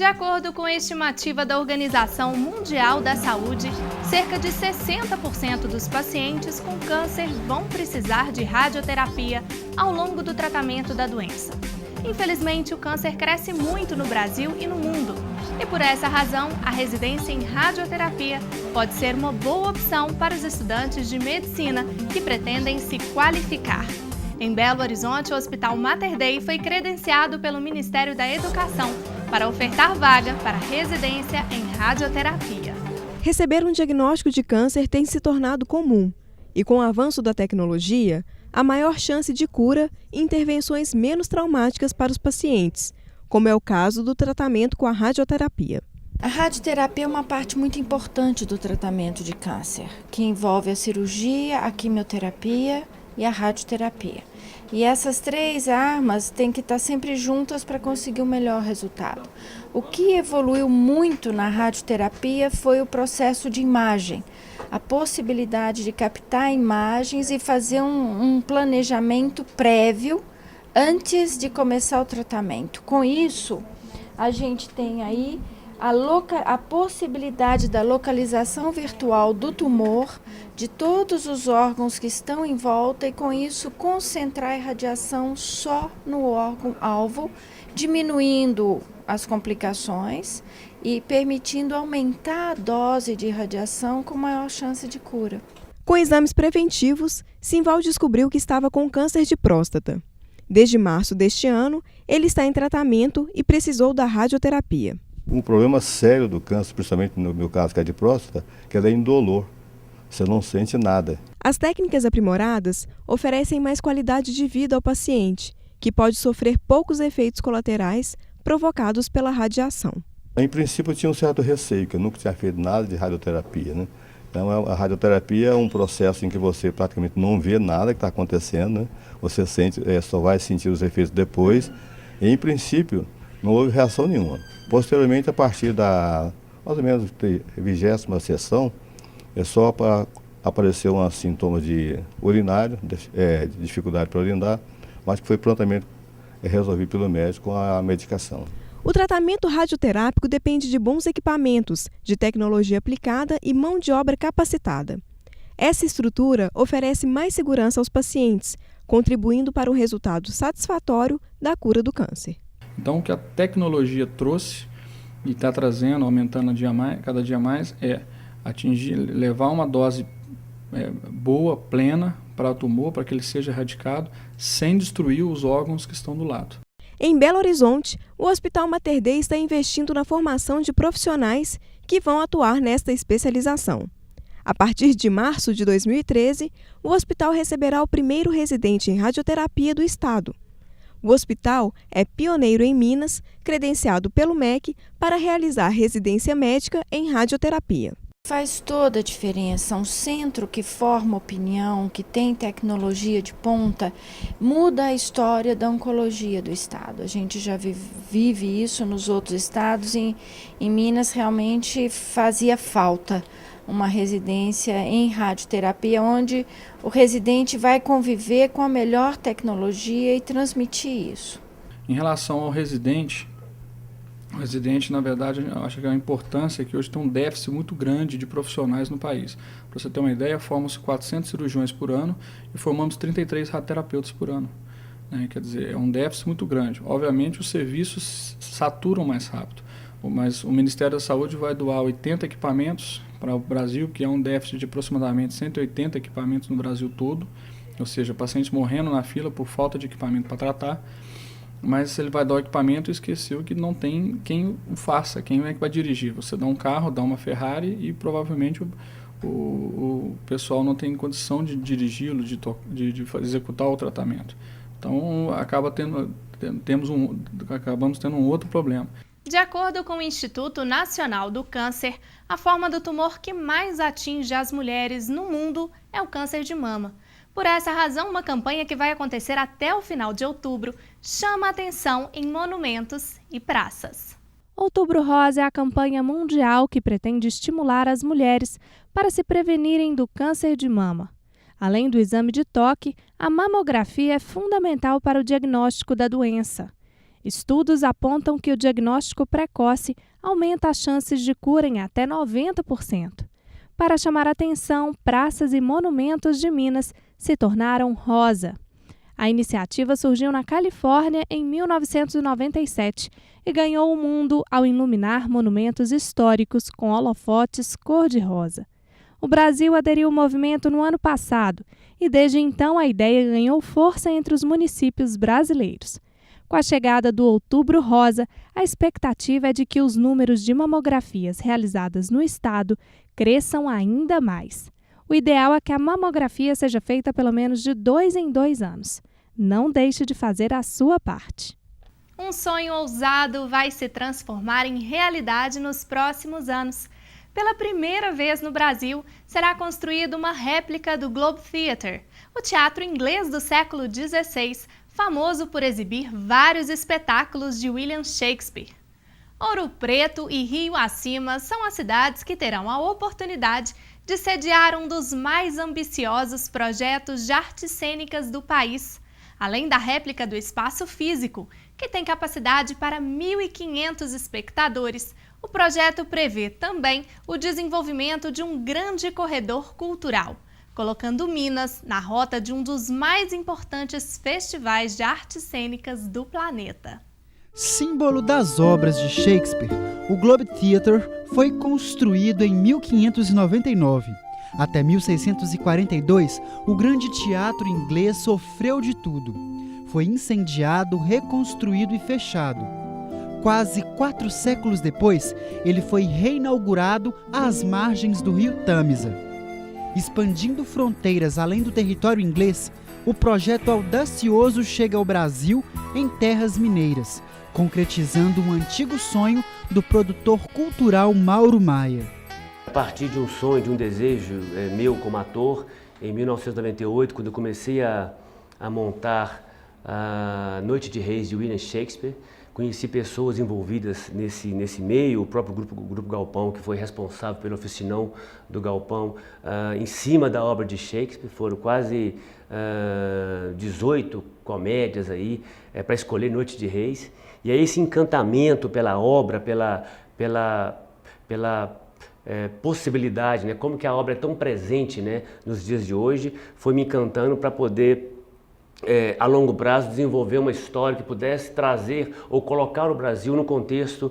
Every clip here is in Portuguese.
De acordo com a estimativa da Organização Mundial da Saúde, cerca de 60% dos pacientes com câncer vão precisar de radioterapia ao longo do tratamento da doença. Infelizmente, o câncer cresce muito no Brasil e no mundo. E por essa razão, a residência em radioterapia pode ser uma boa opção para os estudantes de medicina que pretendem se qualificar. Em Belo Horizonte, o Hospital Mater Dei foi credenciado pelo Ministério da Educação para ofertar vaga para residência em radioterapia. Receber um diagnóstico de câncer tem se tornado comum. E com o avanço da tecnologia, há maior chance de cura e intervenções menos traumáticas para os pacientes, como é o caso do tratamento com a radioterapia. A radioterapia é uma parte muito importante do tratamento de câncer, que envolve a cirurgia, a quimioterapia e a radioterapia. E essas três armas têm que estar sempre juntas para conseguir o melhor resultado. O que evoluiu muito na radioterapia foi o processo de imagem, a possibilidade de captar imagens e fazer um planejamento prévio antes de começar o tratamento. Com isso, a gente tem aí a possibilidade da localização virtual do tumor, de todos os órgãos que estão em volta e com isso concentrar a irradiação só no órgão-alvo, diminuindo as complicações e permitindo aumentar a dose de irradiação com maior chance de cura. Com exames preventivos, Simval descobriu que estava com câncer de próstata. Desde março deste ano, ele está em tratamento e precisou da radioterapia. Um problema sério do câncer, principalmente no meu caso que é de próstata, que ela é indolor. Você não sente nada. As técnicas aprimoradas oferecem mais qualidade de vida ao paciente, que pode sofrer poucos efeitos colaterais provocados pela radiação. Em princípio eu tinha um certo receio, que eu nunca tinha feito nada de radioterapia, né? Então a radioterapia é um processo em que você praticamente não vê nada que está acontecendo, né? Você só vai sentir os efeitos depois. E, em princípio, não houve reação nenhuma. Posteriormente, a partir da mais ou menos 20ª sessão, só apareceu um sintoma de urinário, de dificuldade para urinar, mas que foi prontamente resolvido pelo médico com a medicação. O tratamento radioterápico depende de bons equipamentos, de tecnologia aplicada e mão de obra capacitada. Essa estrutura oferece mais segurança aos pacientes, contribuindo para um resultado satisfatório da cura do câncer. Então, o que a tecnologia trouxe e está trazendo, aumentando cada dia mais, é levar uma dose boa, plena para o tumor, para que ele seja erradicado, sem destruir os órgãos que estão do lado. Em Belo Horizonte, o Hospital Mater Dei está investindo na formação de profissionais que vão atuar nesta especialização. A partir de março de 2013, o hospital receberá o primeiro residente em radioterapia do estado. O hospital é pioneiro em Minas, credenciado pelo MEC para realizar residência médica em radioterapia. Faz toda a diferença. Um centro que forma opinião, que tem tecnologia de ponta, muda a história da oncologia do estado. A gente já vive isso nos outros estados e em Minas realmente fazia falta uma residência em radioterapia, onde o residente vai conviver com a melhor tecnologia e transmitir isso. Em relação ao residente, na verdade, eu acho que a importância é que hoje tem um déficit muito grande de profissionais no país. Para você ter uma ideia, formam-se 400 cirurgiões por ano e formamos 33 radioterapeutas por ano. Quer dizer, é um déficit muito grande. Obviamente, os serviços saturam mais rápido, mas o Ministério da Saúde vai doar 80 equipamentos para o Brasil, que é um déficit de aproximadamente 180 equipamentos no Brasil todo, ou seja, pacientes morrendo na fila por falta de equipamento para tratar. Mas ele vai dar o equipamento e esqueceu que não tem quem o faça, quem é que vai dirigir. Você dá um carro, dá uma Ferrari e provavelmente o pessoal não tem condição de dirigi-lo, de executar o tratamento. Então acabamos tendo um outro problema. De acordo com o Instituto Nacional do Câncer, a forma do tumor que mais atinge as mulheres no mundo é o câncer de mama. Por essa razão, uma campanha que vai acontecer até o final de outubro chama a atenção em monumentos e praças. Outubro Rosa é a campanha mundial que pretende estimular as mulheres para se prevenirem do câncer de mama. Além do exame de toque, a mamografia é fundamental para o diagnóstico da doença. Estudos apontam que o diagnóstico precoce aumenta as chances de cura em até 90%. Para chamar a atenção, praças e monumentos de Minas se tornaram rosa. A iniciativa surgiu na Califórnia em 1997 e ganhou o mundo ao iluminar monumentos históricos com holofotes cor-de-rosa. O Brasil aderiu ao movimento no ano passado e desde então a ideia ganhou força entre os municípios brasileiros. Com a chegada do Outubro Rosa, a expectativa é de que os números de mamografias realizadas no estado cresçam ainda mais. O ideal é que a mamografia seja feita pelo menos de 2 em 2 anos. Não deixe de fazer a sua parte. Um sonho ousado vai se transformar em realidade nos próximos anos. Pela primeira vez no Brasil, será construída uma réplica do Globe Theatre, o teatro inglês do século XVI, famoso por exibir vários espetáculos de William Shakespeare. Ouro Preto e Rio Acima são as cidades que terão a oportunidade de sediar um dos mais ambiciosos projetos de artes cênicas do país, além da réplica do espaço físico, que tem capacidade para 1.500 espectadores. O projeto prevê também o desenvolvimento de um grande corredor cultural, colocando Minas na rota de um dos mais importantes festivais de artes cênicas do planeta. Símbolo das obras de Shakespeare, o Globe Theatre foi construído em 1599. Até 1642, o grande teatro inglês sofreu de tudo. Foi incendiado, reconstruído e fechado. Quase 4 séculos depois, ele foi reinaugurado às margens do rio Tâmisa. Expandindo fronteiras além do território inglês, o projeto audacioso chega ao Brasil em terras mineiras, concretizando um antigo sonho do produtor cultural Mauro Maia. A partir de um sonho, de um desejo meu como ator, em 1998, quando eu comecei a montar a Noite de Reis de William Shakespeare, conheci pessoas envolvidas nesse meio, o próprio Grupo Galpão, que foi responsável pelo oficinão do Galpão, em cima da obra de Shakespeare. Foram quase 18 comédias aí para escolher Noite de Reis. E aí esse encantamento pela obra, pela possibilidade, né, como que a obra é tão presente, né, nos dias de hoje, foi me encantando para poder a longo prazo desenvolver uma história que pudesse trazer ou colocar o Brasil no contexto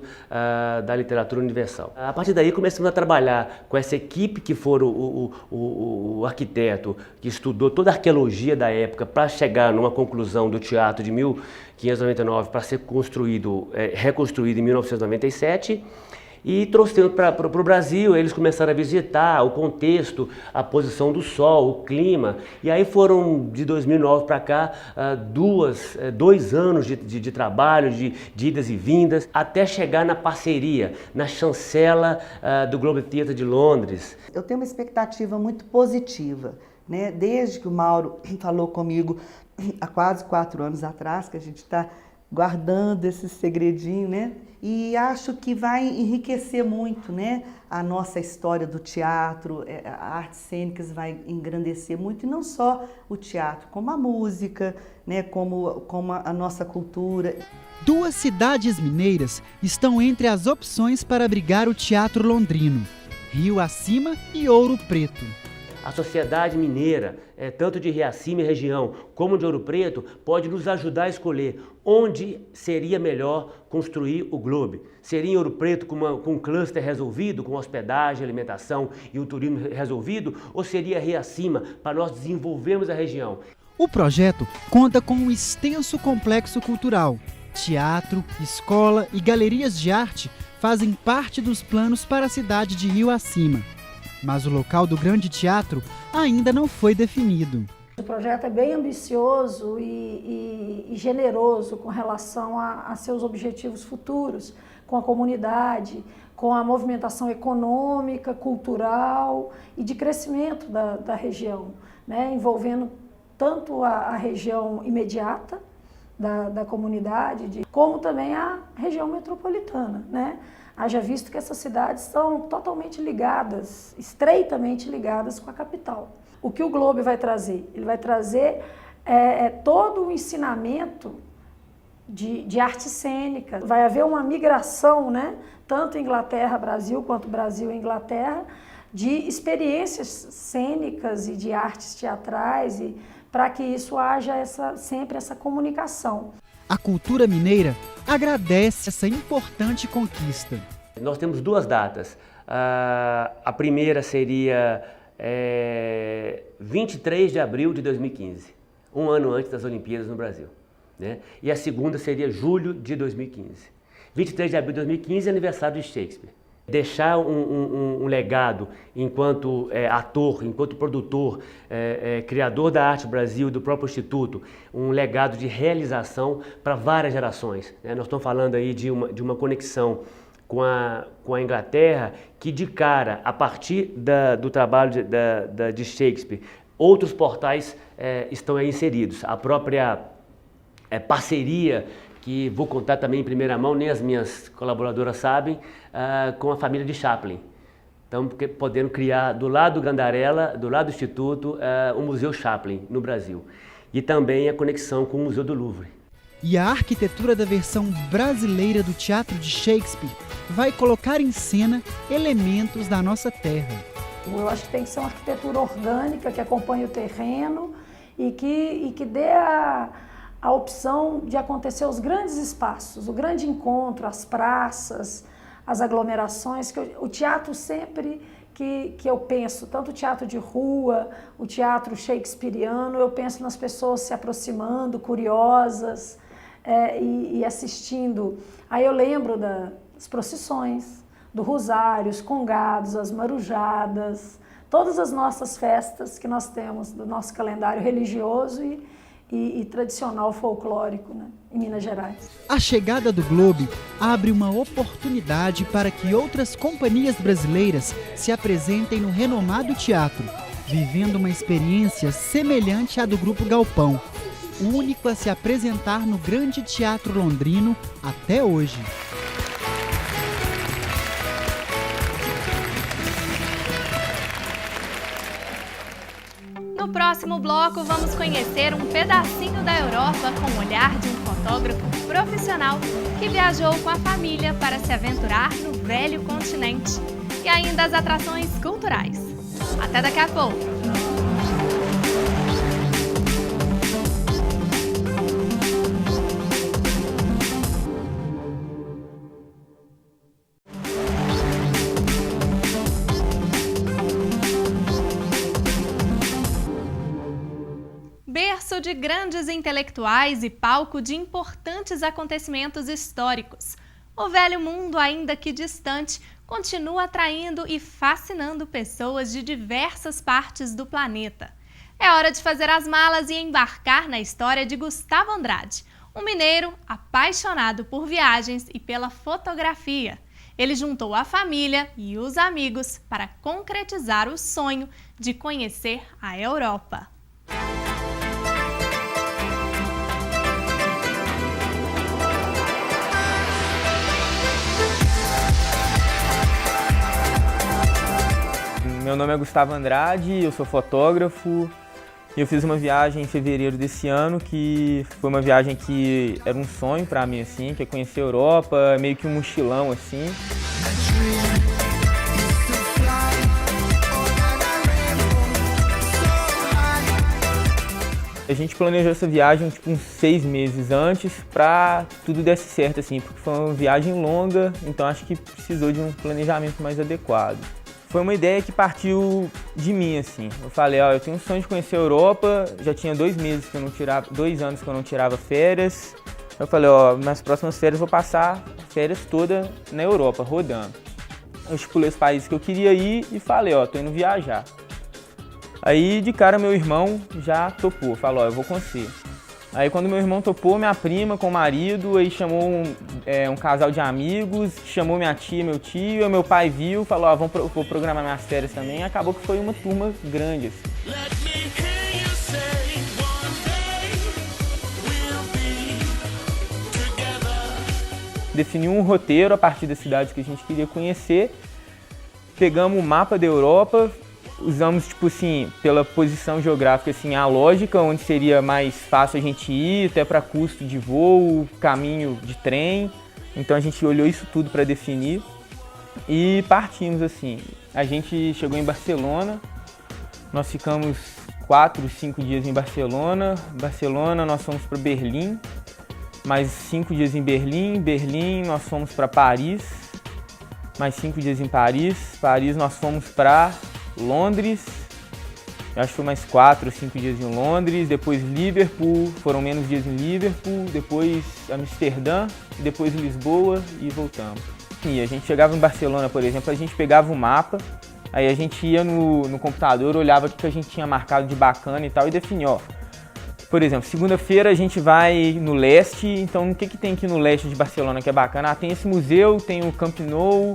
da literatura universal. A partir daí começamos a trabalhar com essa equipe que foi o arquiteto que estudou toda a arqueologia da época para chegar numa conclusão do teatro de 1599 para ser reconstruído em 1997. E trouxeram para o Brasil, eles começaram a visitar o contexto, a posição do sol, o clima. E aí foram, de 2009 para cá, 2 anos de trabalho, de idas e vindas, até chegar na parceria, na chancela do Globe Theatre de Londres. Eu tenho uma expectativa muito positiva, né? Desde que o Mauro falou comigo há quase 4 anos atrás, que a gente está guardando esse segredinho, né? E acho que vai enriquecer muito, né, a nossa história do teatro, a artes cênicas vai engrandecer muito, e não só o teatro, como a música, né, como a nossa cultura. 2 cidades mineiras estão entre as opções para abrigar o teatro londrino: Rio Acima e Ouro Preto. A sociedade mineira, tanto de Rio Acima e região, como de Ouro Preto, pode nos ajudar a escolher onde seria melhor construir o Globe. Seria em Ouro Preto com um cluster resolvido, com hospedagem, alimentação e o turismo resolvido, ou seria Rio Acima para nós desenvolvermos a região? O projeto conta com um extenso complexo cultural. Teatro, escola e galerias de arte fazem parte dos planos para a cidade de Rio Acima. Mas o local do grande teatro ainda não foi definido. O projeto é bem ambicioso e generoso com relação a seus objetivos futuros, com a comunidade, com a movimentação econômica, cultural e de crescimento da região, né? Envolvendo tanto a região imediata da comunidade, como também a região metropolitana, né? Haja visto que essas cidades são totalmente ligadas, estreitamente ligadas com a capital. O que o Globe vai trazer? Ele vai trazer todo o ensinamento de arte cênica. Vai haver uma migração, né? Tanto Inglaterra-Brasil quanto Brasil-Inglaterra, de experiências cênicas e de artes teatrais, e para que isso haja sempre essa comunicação. A cultura mineira agradece essa importante conquista. Nós temos 2 datas. A primeira seria 23 de abril de 2015, um ano antes das Olimpíadas no Brasil, né? E a segunda seria julho de 2015. 23 de abril de 2015 é aniversário de Shakespeare. Deixar um legado enquanto ator, enquanto produtor, criador da Arte Brasil e do próprio Instituto, um legado de realização para várias gerações, né? Nós estamos falando aí de uma conexão com a Inglaterra, que de cara, a partir do trabalho de Shakespeare, outros portais estão aí inseridos. A própria parceria, que vou contar também em primeira mão, nem as minhas colaboradoras sabem, com a família de Chaplin. Então, podendo criar do lado do Gandarella, do lado do Instituto, o Museu Chaplin no Brasil. E também a conexão com o Museu do Louvre. E a arquitetura da versão brasileira do Teatro de Shakespeare vai colocar em cena elementos da nossa terra. Eu acho que tem que ser uma arquitetura orgânica, que acompanhe o terreno e que dê a opção de acontecer os grandes espaços, o grande encontro, as praças, as aglomerações, que o teatro sempre que eu penso, tanto o teatro de rua, o teatro shakespeariano, eu penso nas pessoas se aproximando, curiosas, e assistindo. Aí eu lembro das procissões, do rosário, os congados, as marujadas, todas as nossas festas que nós temos do nosso calendário religioso e tradicional folclórico, né, em Minas Gerais. A chegada do Globe abre uma oportunidade para que outras companhias brasileiras se apresentem no renomado teatro, vivendo uma experiência semelhante à do Grupo Galpão, o único a se apresentar no Grande Teatro Londrino até hoje. No próximo bloco, vamos conhecer um pedacinho da Europa com o olhar de um fotógrafo profissional que viajou com a família para se aventurar no velho continente. E ainda as atrações culturais. Até daqui a pouco! Berço de grandes intelectuais e palco de importantes acontecimentos históricos, o velho mundo, ainda que distante, continua atraindo e fascinando pessoas de diversas partes do planeta. É hora de fazer as malas e embarcar na história de Gustavo Andrade, um mineiro apaixonado por viagens e pela fotografia. Ele juntou a família e os amigos para concretizar o sonho de conhecer a Europa. Meu nome é Gustavo Andrade, eu sou fotógrafo e eu fiz uma viagem em fevereiro desse ano que foi uma viagem que era um sonho para mim, assim, que é conhecer a Europa, meio que um mochilão, assim. A gente planejou essa viagem tipo uns 6 meses antes para tudo desse certo, assim, porque foi uma viagem longa, então acho que precisou de um planejamento mais adequado. Foi uma ideia que partiu de mim, assim. Eu falei, ó, eu tenho um sonho de conhecer a Europa, já tinha 2 anos que eu não tirava férias. Eu falei, ó, nas próximas férias eu vou passar férias toda na Europa, rodando. Eu estipulei os países que eu queria ir e falei, ó, tô indo viajar. Aí, de cara, meu irmão já topou, falou, ó, eu vou com você. Aí, quando meu irmão topou, minha prima com o marido, aí chamou um casal de amigos, chamou minha tia, meu tio, meu pai viu, falou, ó, vou programar minhas férias também. Acabou que foi uma turma grande, assim. Defini um roteiro a partir das cidades que a gente queria conhecer, pegamos o mapa da Europa, usamos, tipo assim, pela posição geográfica, assim, a lógica, onde seria mais fácil a gente ir, até para custo de voo, caminho de trem. Então a gente olhou isso tudo para definir e partimos, assim. A gente chegou em Barcelona, nós ficamos 4, 5 dias em Barcelona. Barcelona nós fomos para Berlim, mais 5 dias em Berlim. Berlim nós fomos para Paris, mais 5 dias em Paris. Paris nós fomos para Londres, eu acho que foi mais 4 ou 5 dias em Londres. Depois Liverpool, foram menos dias em Liverpool. Depois Amsterdã, depois Lisboa e voltamos. E a gente chegava em Barcelona, por exemplo, a gente pegava o mapa, aí a gente ia no computador, olhava o que a gente tinha marcado de bacana e tal e definia, ó. Por exemplo, segunda-feira a gente vai no leste, então o que tem aqui no leste de Barcelona que é bacana? Ah, tem esse museu, tem o Camp Nou,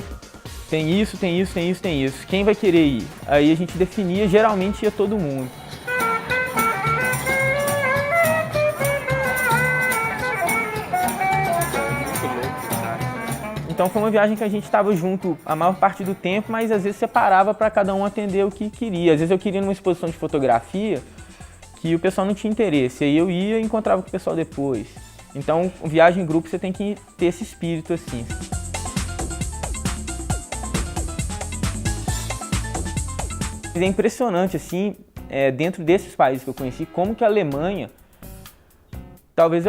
tem isso, tem isso, tem isso, tem isso. Quem vai querer ir? Aí a gente definia, geralmente ia todo mundo. Então foi uma viagem que a gente estava junto a maior parte do tempo, mas às vezes separava para cada um atender o que queria. Às vezes eu queria ir numa exposição de fotografia que o pessoal não tinha interesse, aí eu ia e encontrava com o pessoal depois. Então, viagem em grupo você tem que ter esse espírito assim. É impressionante, assim, dentro desses países que eu conheci, como que a Alemanha, talvez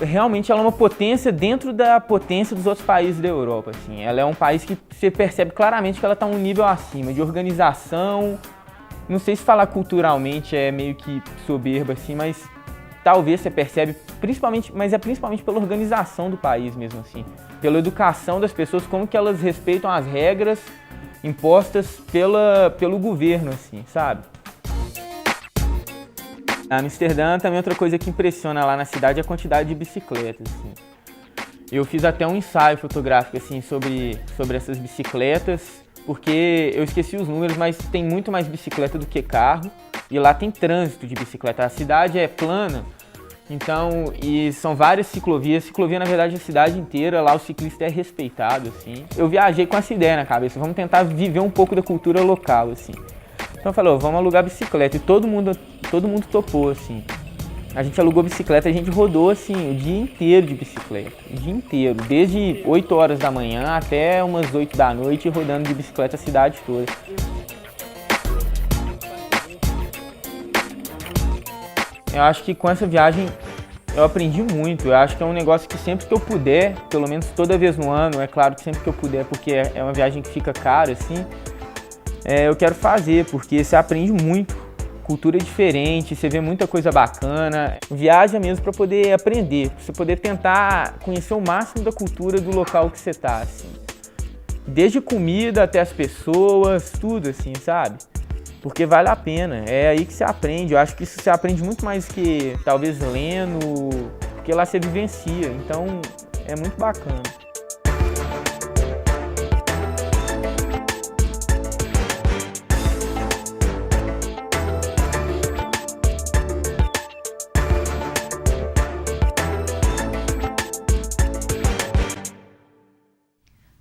realmente ela é uma potência dentro da potência dos outros países da Europa, assim. Ela é um país que você percebe claramente que ela está um nível acima de organização. Não sei se falar culturalmente é meio que soberba, assim, mas talvez você percebe, principalmente pela organização do país mesmo, assim. Pela educação das pessoas, como que elas respeitam as regras impostas pelo governo, assim, sabe? Amsterdã também é outra coisa que impressiona lá na cidade é a quantidade de bicicletas, assim. Eu fiz até um ensaio fotográfico, assim, sobre essas bicicletas, porque eu esqueci os números, mas tem muito mais bicicleta do que carro, e lá tem trânsito de bicicleta. A cidade é plana, então, e são várias ciclovias. Ciclovia, na verdade, a cidade inteira, lá o ciclista é respeitado, assim. Eu viajei com essa ideia na cabeça, vamos tentar viver um pouco da cultura local, assim. Então eu falei, vamos alugar bicicleta, e todo mundo topou, assim. A gente alugou bicicleta, a gente rodou, assim, o dia inteiro de bicicleta, o dia inteiro, desde 8 horas da manhã até umas 8 da noite, rodando de bicicleta a cidade toda. Eu acho que com essa viagem eu aprendi muito. Eu acho que é um negócio que sempre que eu puder, pelo menos toda vez no ano, é claro que sempre que eu puder, porque é uma viagem que fica cara, assim, eu quero fazer, porque você aprende muito. Cultura diferente, você vê muita coisa bacana. Viaja mesmo para poder aprender, para você poder tentar conhecer o máximo da cultura do local que você está, assim. Desde comida até as pessoas, tudo, assim, sabe? Porque vale a pena, é aí que você aprende. Eu acho que isso você aprende muito mais que talvez lendo, porque lá você vivencia, então é muito bacana.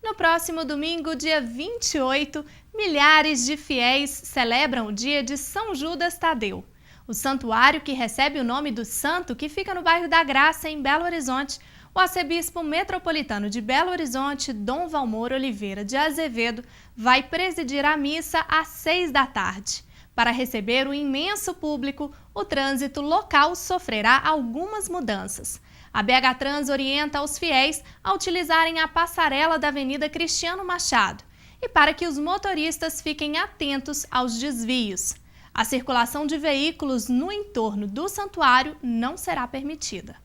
No próximo domingo, dia 28, milhares de fiéis celebram o dia de São Judas Tadeu. O santuário que recebe o nome do santo, que fica no bairro da Graça, em Belo Horizonte, o arcebispo metropolitano de Belo Horizonte, Dom Valmor Oliveira de Azevedo, vai presidir a missa às 6 da tarde. Para receber o imenso público, o trânsito local sofrerá algumas mudanças. A BH Trans orienta os fiéis a utilizarem a passarela da Avenida Cristiano Machado e para que os motoristas fiquem atentos aos desvios. A circulação de veículos no entorno do santuário não será permitida.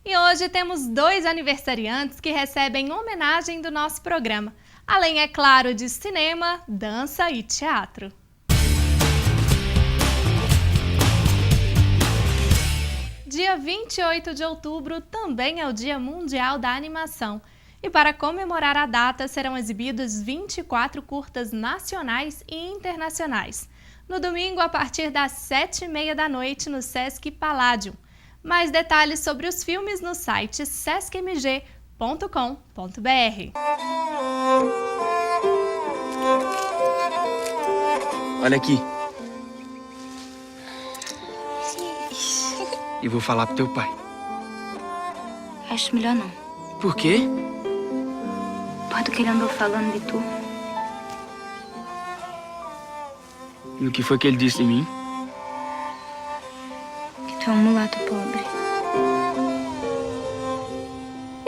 E hoje temos 2 aniversariantes que recebem homenagem do nosso programa, além, é claro, de cinema, dança e teatro. Dia 28 de outubro também é o Dia Mundial da Animação. E para comemorar a data, serão exibidos 24 curtas nacionais e internacionais. No domingo, a partir das 7h30 da noite, no Sesc Palladium. Mais detalhes sobre os filmes no site sescmg.com.br. Olha aqui. E vou falar pro teu pai. Acho melhor não. Por quê? Por do que ele andou falando de tu. E o que foi que ele disse de mim? Que tu é um mulato pobre.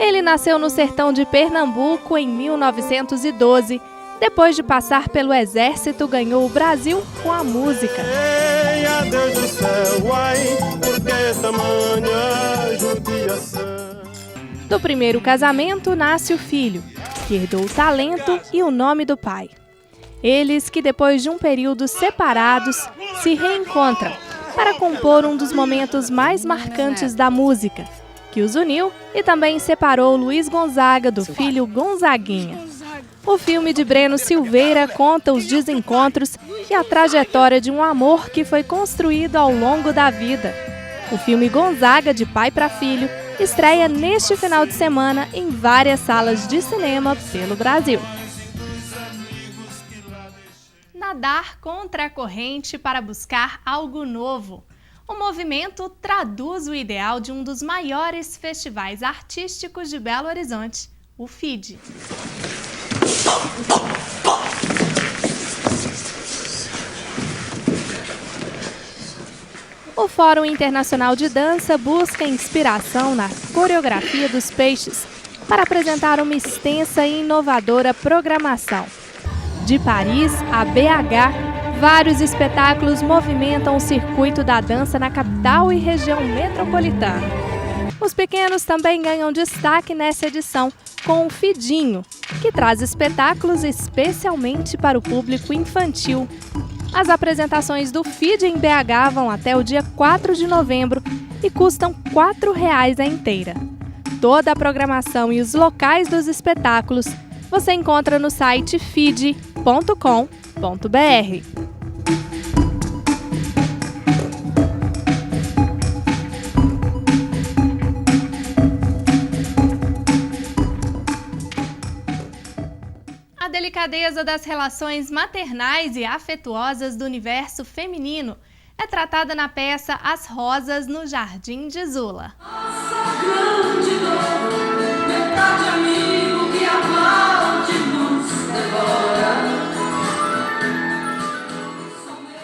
Ele nasceu no sertão de Pernambuco em 1912. Depois de passar pelo exército, ganhou o Brasil com a música. Ei, Deus do céu, ai, por que tamanha judiação? Do primeiro casamento nasce o filho, que herdou o talento e o nome do pai. Eles que depois de um período separados, se reencontram para compor um dos momentos mais marcantes da música, que os uniu e também separou Luiz Gonzaga do filho Gonzaguinha. O filme de Breno Silveira conta os desencontros e a trajetória de um amor que foi construído ao longo da vida. O filme Gonzaga, de pai para filho, estreia neste final de semana em várias salas de cinema pelo Brasil. Nadar contra a corrente para buscar algo novo. O movimento traduz o ideal de um dos maiores festivais artísticos de Belo Horizonte, o FIDE. O Fórum Internacional de Dança busca inspiração na coreografia dos peixes para apresentar uma extensa e inovadora programação. De Paris a BH, vários espetáculos movimentam o circuito da dança na capital e região metropolitana. Os pequenos também ganham destaque nessa edição com o Fidinho, que traz espetáculos especialmente para o público infantil. As apresentações do FIDE em BH vão até o dia 4 de novembro e custam R$ 4,00 a inteira. Toda a programação e os locais dos espetáculos você encontra no site fide.com.br. A delicadeza das relações maternais e afetuosas do universo feminino é tratada na peça As Rosas no Jardim de Zula. Nossa grande dor, metade amigo que a morte nos devora.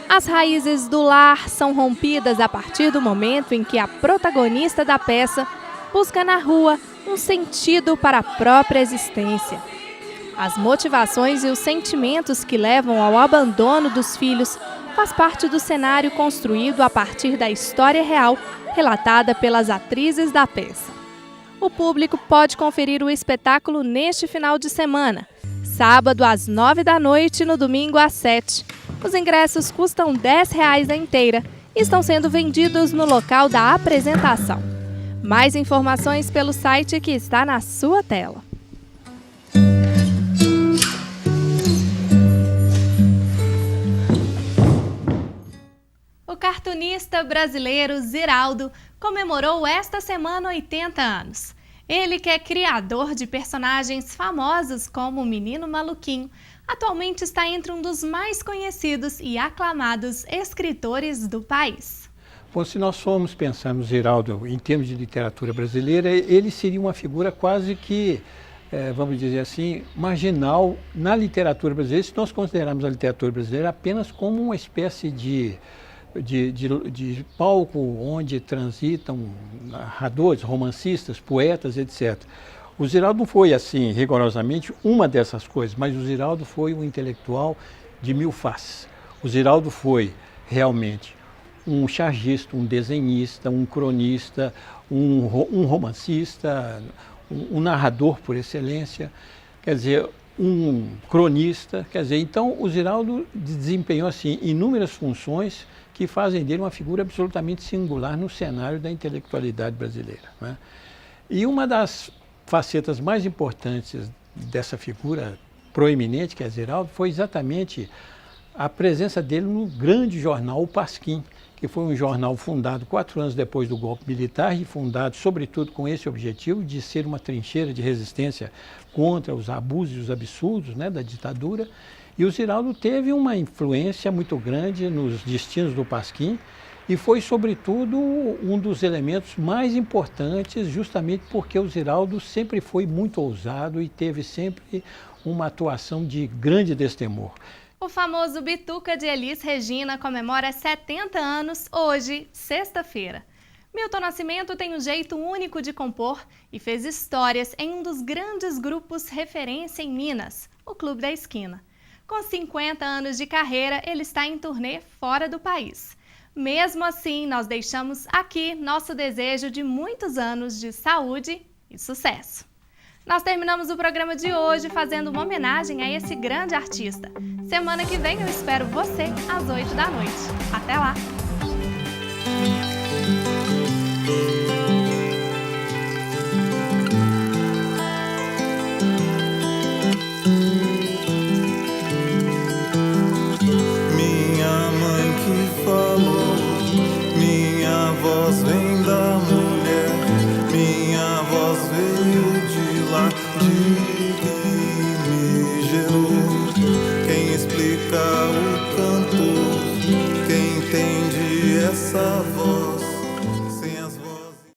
As raízes do lar são rompidas a partir do momento em que a protagonista da peça busca na rua um sentido para a própria existência. As motivações e os sentimentos que levam ao abandono dos filhos faz parte do cenário construído a partir da história real relatada pelas atrizes da peça. O público pode conferir o espetáculo neste final de semana, sábado às 9 da noite e no domingo às 7. Os ingressos custam R$ 10,00 a inteira e estão sendo vendidos no local da apresentação. Mais informações pelo site que está na sua tela. O cartunista brasileiro Ziraldo comemorou esta semana 80 anos. Ele, que é criador de personagens famosos como o Menino Maluquinho, atualmente está entre um dos mais conhecidos e aclamados escritores do país. Bom, se nós formos pensar no Ziraldo em termos de literatura brasileira, ele seria uma figura quase que, vamos dizer assim, marginal na literatura brasileira, se nós considerarmos a literatura brasileira apenas como uma espécie de palco onde transitam narradores, romancistas, poetas, etc. O Ziraldo não foi, assim, rigorosamente uma dessas coisas, mas o Ziraldo foi um intelectual de mil faces. O Ziraldo foi realmente um chargista, um desenhista, um cronista, um romancista, um narrador por excelência, quer dizer, um cronista, quer dizer, então o Ziraldo desempenhou, assim, inúmeras funções que fazem dele uma figura absolutamente singular no cenário da intelectualidade brasileira, né? E uma das facetas mais importantes dessa figura proeminente, que é Ziraldo, foi exatamente a presença dele no grande jornal O Pasquim, que foi um jornal fundado 4 anos depois do golpe militar e fundado, sobretudo, com esse objetivo de ser uma trincheira de resistência contra os abusos e os absurdos, né, da ditadura. E o Ziraldo teve uma influência muito grande nos destinos do Pasquim e foi, sobretudo, um dos elementos mais importantes, justamente porque o Ziraldo sempre foi muito ousado e teve sempre uma atuação de grande destemor. O famoso Bituca de Elis Regina comemora 70 anos hoje, sexta-feira. Milton Nascimento tem um jeito único de compor e fez histórias em um dos grandes grupos referência em Minas, o Clube da Esquina. Com 50 anos de carreira, ele está em turnê fora do país. Mesmo assim, nós deixamos aqui nosso desejo de muitos anos de saúde e sucesso. Nós terminamos o programa de hoje fazendo uma homenagem a esse grande artista. Semana que vem eu espero você às 8 da noite. Até lá! Minha mãe que falou, minha voz vem da mulher, minha voz veio de lá, de quem me gerou. Quem explica o cantor, quem entende essa voz?